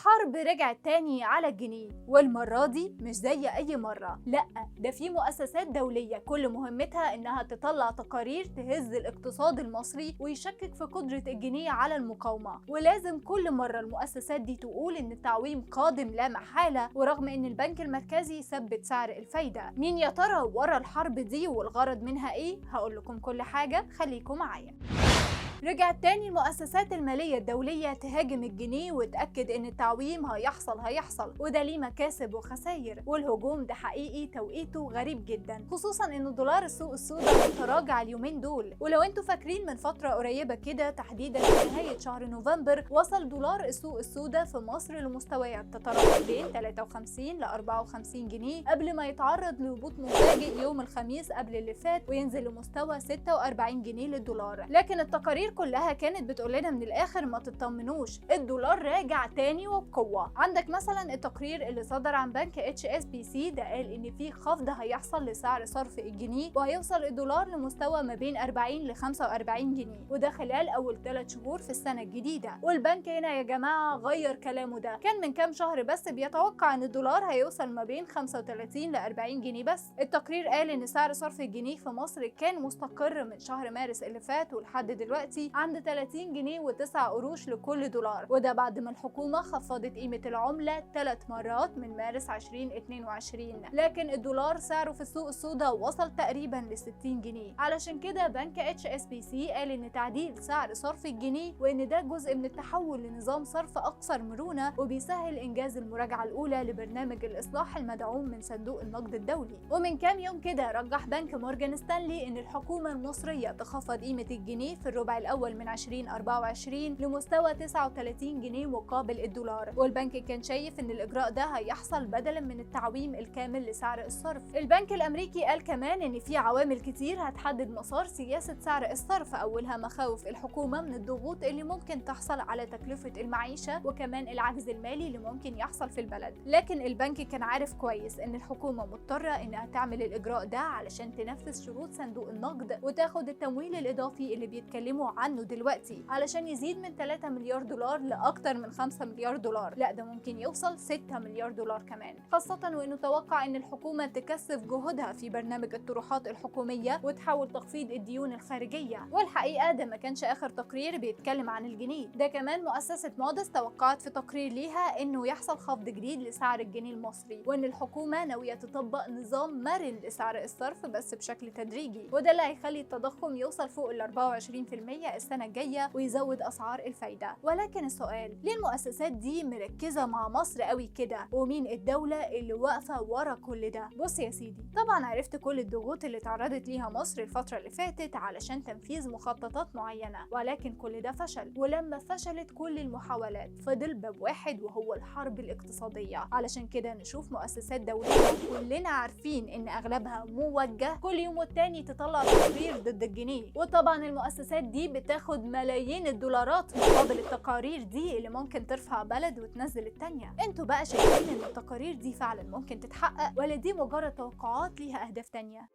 الحرب رجعت تاني على الجنيه، والمرة دي مش زي أي مرة، لأ ده في مؤسسات دولية كل مهمتها إنها تطلع تقارير تهز الاقتصاد المصري ويشكك في قدرة الجنيه على المقاومة، ولازم كل مرة المؤسسات دي تقول إن التعويم قادم لا محالة، ورغم إن البنك المركزي ثبت سعر الفايدة. مين يا ترى ورا الحرب دي والغرض منها إيه؟ هقول لكم كل حاجة، خليكم معايا. رجعت تاني المؤسسات المالية الدولية تهاجم الجنيه وتأكد إن التعويم هيحصل وده ليه مكاسب وخساير، والهجوم ده حقيقي توقيته غريب جدا، خصوصا إن دولار السوق السوداء متراجع اليومين دول. ولو انتوا فاكرين من فترة قريبة كده تحديدا في نهاية شهر نوفمبر وصل دولار السوق السوداء في مصر لمستويات تتراوح بين 53 ل 54 جنيه قبل ما يتعرض لهبوط مفاجئ يوم الخميس قبل اللي فات وينزل لمستوى 46 جنيه للدولار. لكن التقارير كلها كانت بتقول لنا من الاخر ما تطمنوش، الدولار راجع تاني وبقوه. عندك مثلا التقرير اللي صدر عن بنك HSBC ده قال ان في خفض هيحصل لسعر صرف الجنيه وهيوصل الدولار لمستوى ما بين 40 ل 45 جنيه، وده خلال اول 3 شهور في السنه الجديده. والبنك هنا يا جماعه غير كلامه، ده كان من كام شهر بس بيتوقع ان الدولار هيوصل ما بين 35 ل 40 جنيه بس. التقرير قال ان سعر صرف الجنيه في مصر كان مستقر من شهر مارس اللي فات ولحد دلوقتي عند 30 جنيه و9 قروش لكل دولار، وده بعد ما الحكومة خفضت قيمة العملة 3 مرات من مارس 2022. لكن الدولار سعره في السوق السوداء وصل تقريبا ل 60 جنيه. علشان كده بنك HSBC قال ان تعديل سعر صرف الجنيه وان ده جزء من التحول لنظام صرف اكثر مرونة وبيسهل انجاز المراجعة الاولى لبرنامج الاصلاح المدعوم من صندوق النقد الدولي. ومن كام يوم كده رجح بنك مورجان ستانلي ان الحكومة المصرية تخفض قيمة الجنيه في الربع الأول من 2024 لمستوى 39 جنيه مقابل الدولار، والبنك كان شايف ان الإجراء ده هيحصل بدلا من التعويم الكامل لسعر الصرف. البنك الأمريكي قال كمان ان في عوامل كتير هتحدد مسار سياسة سعر الصرف، أولها مخاوف الحكومة من الضغوط اللي ممكن تحصل على تكلفة المعيشة وكمان العجز المالي اللي ممكن يحصل في البلد. لكن البنك كان عارف كويس ان الحكومة مضطرة انها تعمل الإجراء ده علشان تنفذ شروط صندوق النقد وتاخد التمويل الإضافي اللي بيتكلموا عنه دلوقتي علشان يزيد من 3 مليار دولار لاكتر من 5 مليار دولار، لا ده ممكن يوصل 6 مليار دولار كمان، خاصة وانه توقع ان الحكومة تكثف جهودها في برنامج الطروحات الحكومية وتحاول تخفيض الديون الخارجية. والحقيقة ده ما كانش اخر تقرير بيتكلم عن الجنيه، ده كمان مؤسسة مودس توقعت في تقرير ليها انه يحصل خفض جديد لسعر الجنيه المصري وان الحكومة ناوية تطبق نظام مرن لسعر الصرف بس بشكل تدريجي، وده اللي هيخلي التضخم يوصل فوق ال 24% السنة الجاية ويزود أسعار الفايدة. ولكن السؤال، ليه المؤسسات دي مركزة مع مصر قوي كده؟ ومين الدولة اللي واقفة ورا كل ده؟ بص يا سيدي، طبعا عرفت كل الضغوط اللي تعرضت ليها مصر الفترة اللي فاتت علشان تنفيذ مخططات معينة، ولكن كل ده فشل. ولما فشلت كل المحاولات فضل باب واحد وهو الحرب الاقتصادية. علشان كده نشوف مؤسسات دولية كلنا عارفين ان اغلبها موجه كل يوم والتاني تطلع تقرير ضد الجنيه، وطبعا المؤسسات دي بتاخد ملايين الدولارات مقابل التقارير دي اللي ممكن ترفع بلد وتنزل التانية. انتوا بقى شايفين ان التقارير دي فعلا ممكن تتحقق ولا دي مجرد توقعات ليها اهداف تانية؟